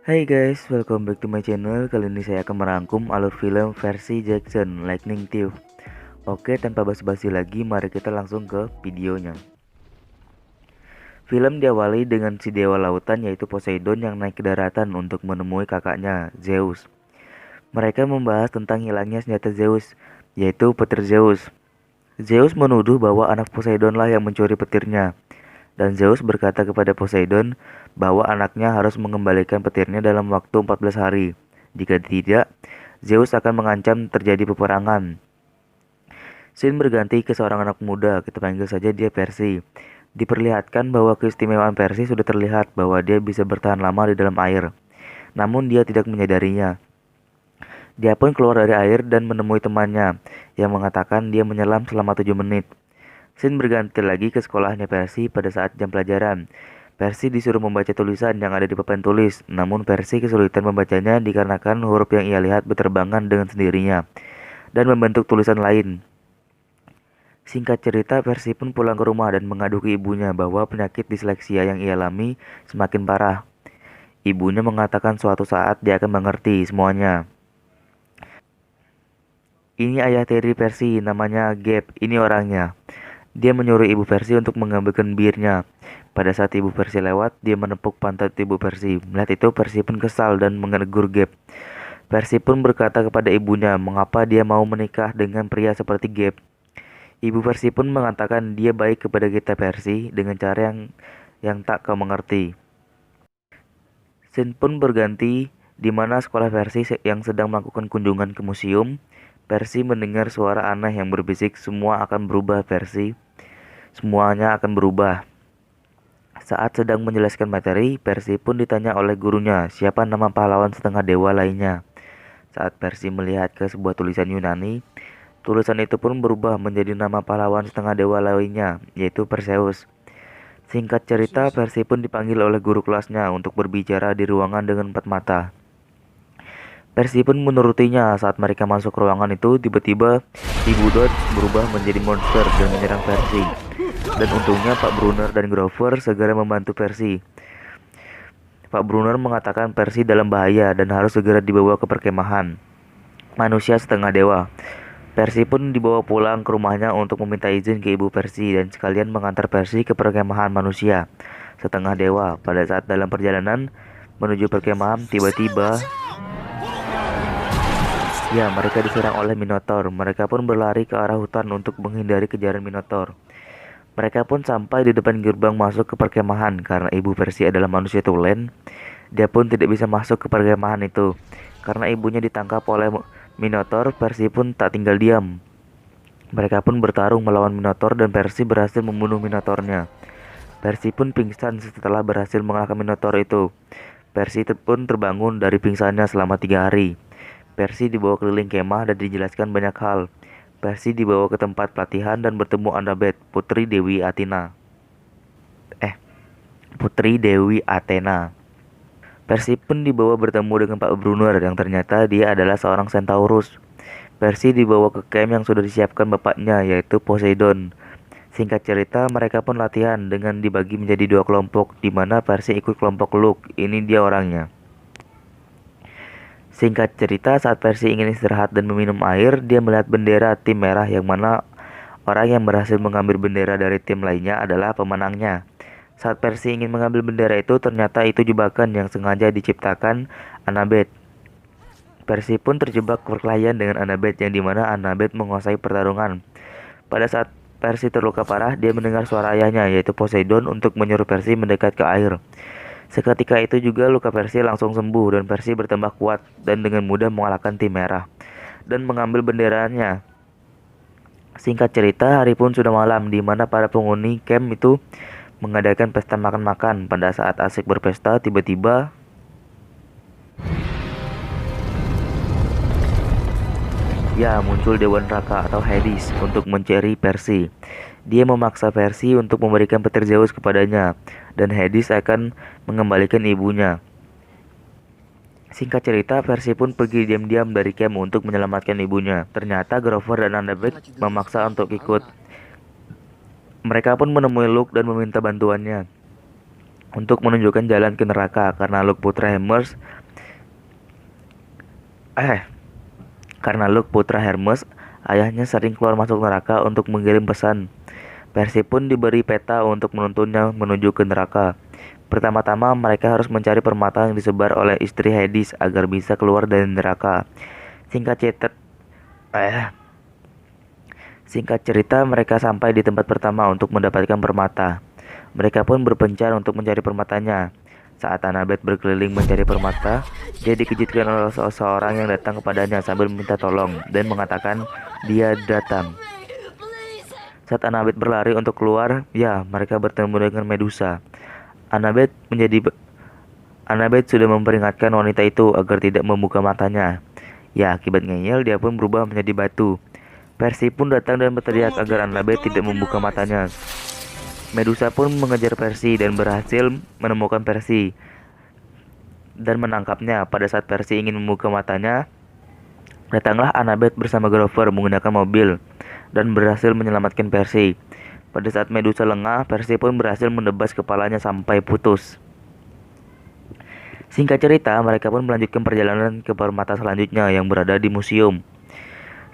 Hai guys, welcome back to my channel. Kali ini saya akan merangkum alur film versi Jackson Lightning Thief. Oke, tanpa basa-basi lagi, mari kita langsung ke videonya. Film diawali dengan si dewa lautan yaitu Poseidon yang naik ke daratan untuk menemui kakaknya, Zeus. Mereka membahas tentang hilangnya senjata Zeus, yaitu petir Zeus. Zeus menuduh bahwa anak Poseidon lah yang mencuri petirnya. Dan Zeus berkata kepada Poseidon bahwa anaknya harus mengembalikan petirnya dalam waktu 14 hari. Jika tidak, Zeus akan mengancam terjadi peperangan. Scene berganti ke seorang anak muda, kita panggil saja dia Percy. Diperlihatkan bahwa keistimewaan Percy sudah terlihat bahwa dia bisa bertahan lama di dalam air. Namun dia tidak menyadarinya. Dia pun keluar dari air dan menemui temannya yang mengatakan dia menyelam selama 7 menit. Scene berganti lagi ke sekolahnya Percy pada saat jam pelajaran. Percy disuruh membaca tulisan yang ada di papan tulis, namun Percy kesulitan membacanya dikarenakan huruf yang ia lihat berterbangan dengan sendirinya dan membentuk tulisan lain. Singkat cerita, Percy pun pulang ke rumah dan mengadu ke ibunya bahwa penyakit disleksia yang ia alami semakin parah. Ibunya mengatakan suatu saat dia akan mengerti semuanya. Ini ayah tiri Percy, namanya Gabe, ini orangnya. Dia menyuruh ibu Percy untuk mengambilkan birnya. Pada saat ibu Percy lewat, dia menepuk pantat ibu Percy. Melihat itu, Percy pun kesal dan menegur Gabe. Percy pun berkata kepada ibunya mengapa dia mau menikah dengan pria seperti Gabe. Ibu Percy pun mengatakan dia baik kepada kita Percy dengan cara yang tak kau mengerti. Scene pun berganti di mana sekolah Percy yang sedang melakukan kunjungan ke museum. Percy mendengar suara aneh yang berbisik, semua akan berubah Percy. Semuanya akan berubah. Saat sedang menjelaskan materi, Percy pun ditanya oleh gurunya siapa nama pahlawan setengah dewa lainnya. Saat Percy melihat ke sebuah tulisan Yunani, tulisan itu pun berubah menjadi nama pahlawan setengah dewa lainnya, yaitu Perseus. Singkat cerita, Percy pun dipanggil oleh guru kelasnya untuk berbicara di ruangan dengan 4 mata. Percy pun menurutinya. Saat mereka masuk ruangan itu, tiba-tiba Ibu Dot berubah menjadi monster dan menyerang Percy. Dan untungnya Pak Brunner dan Grover segera membantu Percy. Pak Brunner mengatakan Percy dalam bahaya dan harus segera dibawa ke perkemahan manusia setengah dewa. Percy pun dibawa pulang ke rumahnya untuk meminta izin ke ibu Percy dan sekalian mengantar Percy ke perkemahan manusia setengah dewa. Pada saat dalam perjalanan menuju perkemahan, tiba-tiba mereka diserang oleh Minotaur. Mereka pun berlari ke arah hutan untuk menghindari kejaran Minotaur. Mereka pun sampai di depan gerbang masuk ke perkemahan. Karena ibu Percy adalah manusia tulen, dia pun tidak bisa masuk ke perkemahan itu. Karena ibunya ditangkap oleh Minotaur, Percy pun tak tinggal diam. Mereka pun bertarung melawan Minotaur dan Percy berhasil membunuh Minotaurnya. Percy pun pingsan setelah berhasil mengalahkan Minotaur itu. Percy pun terbangun dari pingsannya selama 3 hari. Percy dibawa keliling kemah dan dijelaskan banyak hal. Percy dibawa ke tempat pelatihan dan bertemu Annabeth, Putri Dewi Athena. Percy pun dibawa bertemu dengan Pak Brunner yang ternyata dia adalah seorang Centaurus. Percy dibawa ke camp yang sudah disiapkan bapaknya yaitu Poseidon. Singkat cerita, mereka pun latihan dengan dibagi menjadi 2 kelompok, di mana Percy ikut kelompok Luke. Ini dia orangnya. Singkat cerita, saat Percy ingin istirahat dan meminum air, dia melihat bendera tim merah yang mana orang yang berhasil mengambil bendera dari tim lainnya adalah pemenangnya. Saat Percy ingin mengambil bendera itu, ternyata itu jebakan yang sengaja diciptakan Annabeth. Percy pun terjebak perkelahian dengan Annabeth yang dimana Annabeth menguasai pertarungan. Pada saat Percy terluka parah, dia mendengar suara ayahnya yaitu Poseidon untuk menyuruh Percy mendekat ke air. Seketika itu juga luka Percy langsung sembuh dan Percy bertambah kuat dan dengan mudah mengalahkan tim merah dan mengambil benderanya. Singkat cerita, hari pun sudah malam di mana para penghuni camp itu mengadakan pesta makan-makan. Pada saat asik berpesta, tiba-tiba muncul Dewa Neraka atau Hades untuk mencari Percy. Dia memaksa Percy untuk memberikan petir Zeus kepadanya, dan Hades akan mengembalikan ibunya. Singkat cerita, Percy pun pergi diam-diam dari camp untuk menyelamatkan ibunya. Ternyata Grover dan Annabeth memaksa untuk ikut. Mereka pun menemui Luke dan meminta bantuannya untuk menunjukkan jalan ke neraka karena Luke putra Hemmers Karena Luke putra Hermes, ayahnya sering keluar masuk neraka untuk mengirim pesan. Percy pun diberi peta untuk menuntunnya menuju ke neraka. Pertama-tama mereka harus mencari permata yang disebar oleh istri Hades agar bisa keluar dari neraka. Singkat cerita, Singkat cerita, mereka sampai di tempat pertama untuk mendapatkan permata. Mereka pun berpencar untuk mencari permatanya. Saat Annabeth berkeliling mencari permata, dia dikejutkan oleh seseorang yang datang kepadanya sambil meminta tolong dan mengatakan dia datang. Saat Annabeth berlari untuk keluar, mereka bertemu dengan Medusa. Annabeth sudah memperingatkan wanita itu agar tidak membuka matanya. Akibat ngeyel, dia pun berubah menjadi batu. Percy pun datang dan berteriak agar Annabeth tidak membuka matanya. Medusa pun mengejar Percy dan berhasil menemukan Percy dan menangkapnya. Pada saat Percy ingin membuka matanya, datanglah Annabeth bersama Grover menggunakan mobil dan berhasil menyelamatkan Percy. Pada saat Medusa lengah, Percy pun berhasil menebas kepalanya sampai putus. Singkat cerita, mereka pun melanjutkan perjalanan ke permata selanjutnya yang berada di museum.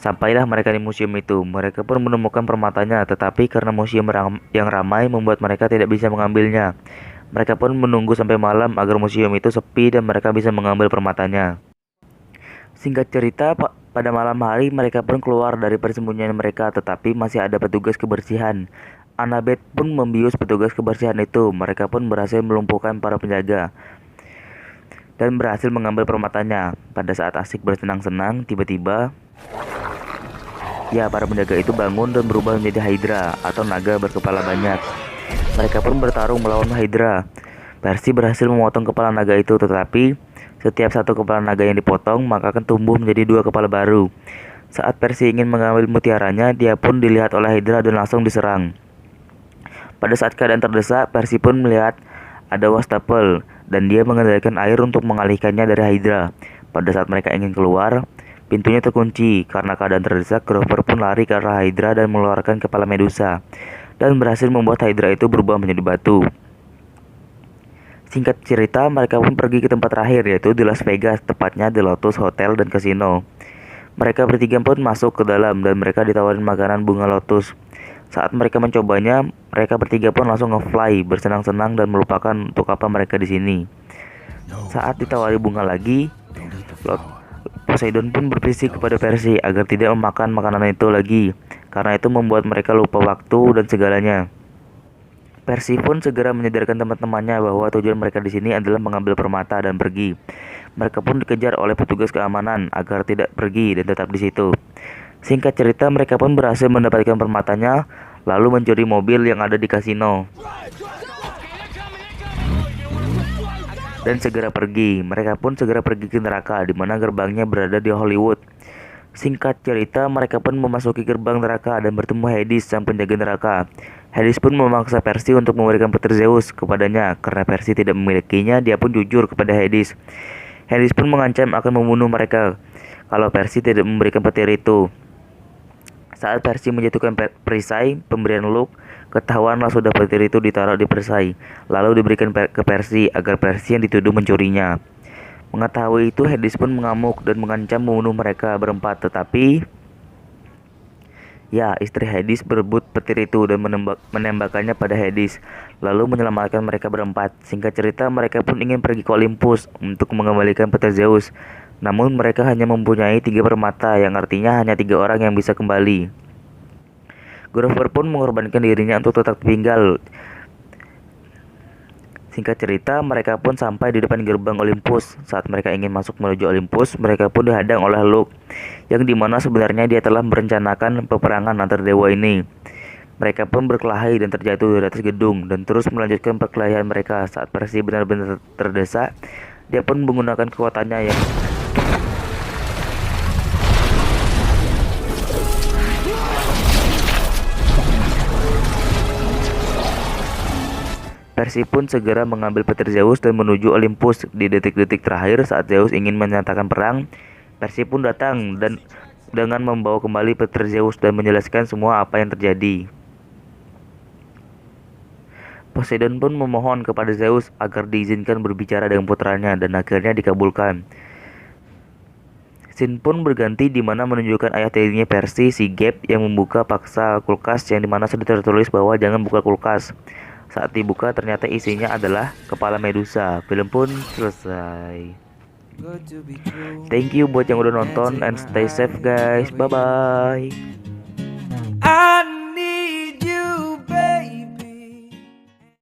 Sampailah mereka di museum itu. Mereka pun menemukan permatanya, tetapi karena museum yang ramai membuat mereka tidak bisa mengambilnya. Mereka pun menunggu sampai malam agar museum itu sepi dan mereka bisa mengambil permatanya. Singkat cerita, pada malam hari mereka pun keluar dari persembunyian mereka, tetapi masih ada petugas kebersihan. Annabeth pun membius petugas kebersihan itu. Mereka pun berhasil melumpuhkan para penjaga dan berhasil mengambil permatanya. Pada saat asik bersenang-senang, tiba-tiba para penjaga itu bangun dan berubah menjadi Hydra atau naga berkepala banyak. Mereka pun bertarung melawan Hydra. Percy berhasil memotong kepala naga itu, tetapi setiap satu kepala naga yang dipotong maka akan tumbuh menjadi 2 kepala baru. Saat Percy ingin mengambil mutiaranya, dia pun dilihat oleh Hydra dan langsung diserang. Pada saat keadaan terdesak, Percy pun melihat ada wastafel dan dia mengendalikan air untuk mengalihkannya dari Hydra. Pada saat mereka ingin keluar, pintunya terkunci. Karena keadaan terdesak, Grover pun lari ke arah Hydra dan mengeluarkan kepala Medusa dan berhasil membuat Hydra itu berubah menjadi batu. Singkat cerita, mereka pun pergi ke tempat terakhir, yaitu di Las Vegas, tepatnya di Lotus Hotel dan Casino. Mereka bertiga pun masuk ke dalam dan mereka ditawarin makanan bunga lotus. Saat mereka mencobanya, mereka bertiga pun langsung nge-fly, bersenang-senang dan melupakan untuk apa mereka di sini. Saat ditawari bunga lagi, Poseidon pun berbisik kepada Percy agar tidak memakan makanan itu lagi, karena itu membuat mereka lupa waktu dan segalanya. Percy pun segera menyadarkan teman-temannya bahwa tujuan mereka di sini adalah mengambil permata dan pergi. Mereka pun dikejar oleh petugas keamanan agar tidak pergi dan tetap di situ. Singkat cerita, mereka pun berhasil mendapatkan permatanya, lalu mencuri mobil yang ada di kasino dan segera pergi. Mereka pun segera pergi ke neraka, di mana gerbangnya berada di Hollywood. Singkat cerita, mereka pun memasuki gerbang neraka dan bertemu Hades, sang penjaga neraka. Hades pun memaksa Percy untuk memberikan petir Zeus kepadanya. Karena Percy tidak memilikinya, dia pun jujur kepada Hades. Hades pun mengancam akan membunuh mereka kalau Percy tidak memberikan petir itu. Saat Percy menjatuhkan perisai pemberian Luke, ketahuanlah sudah petir itu ditaruh di perisai, lalu diberikan ke Percy agar Percy yang dituduh mencurinya. Mengetahui itu, Hades pun mengamuk dan mengancam membunuh mereka berempat, tetapi istri Hades berebut petir itu dan menembakkannya pada Hades, lalu menyelamatkan mereka berempat. Singkat cerita, mereka pun ingin pergi ke Olympus untuk mengembalikan petir Zeus. Namun mereka hanya mempunyai 3 permata, yang artinya hanya 3 orang yang bisa kembali. Grover pun mengorbankan dirinya untuk tetap tinggal. Singkat cerita, mereka pun sampai di depan gerbang Olympus. Saat mereka ingin masuk menuju Olympus, mereka pun dihadang oleh Luke, yang dimana sebenarnya dia telah merencanakan peperangan antar dewa ini. Mereka pun berkelahi dan terjatuh dari atas gedung dan terus melanjutkan perkelahian mereka. Saat Percy benar-benar terdesak, dia pun menggunakan kekuatannya yang Percy pun segera mengambil petir Zeus dan menuju Olympus. Di detik-detik terakhir saat Zeus ingin menyatakan perang, Percy pun datang dan dengan membawa kembali petir Zeus dan menjelaskan semua apa yang terjadi. Poseidon pun memohon kepada Zeus agar diizinkan berbicara dengan putranya dan akhirnya dikabulkan. Scene pun berganti di mana menunjukkan ayah tirinya Percy, si Gabe, yang membuka paksa kulkas yang dimana sudah tertulis bahwa jangan buka kulkas. Saat dibuka ternyata isinya adalah kepala Medusa. Film pun selesai. Thank you buat yang udah nonton and stay safe guys. Bye bye.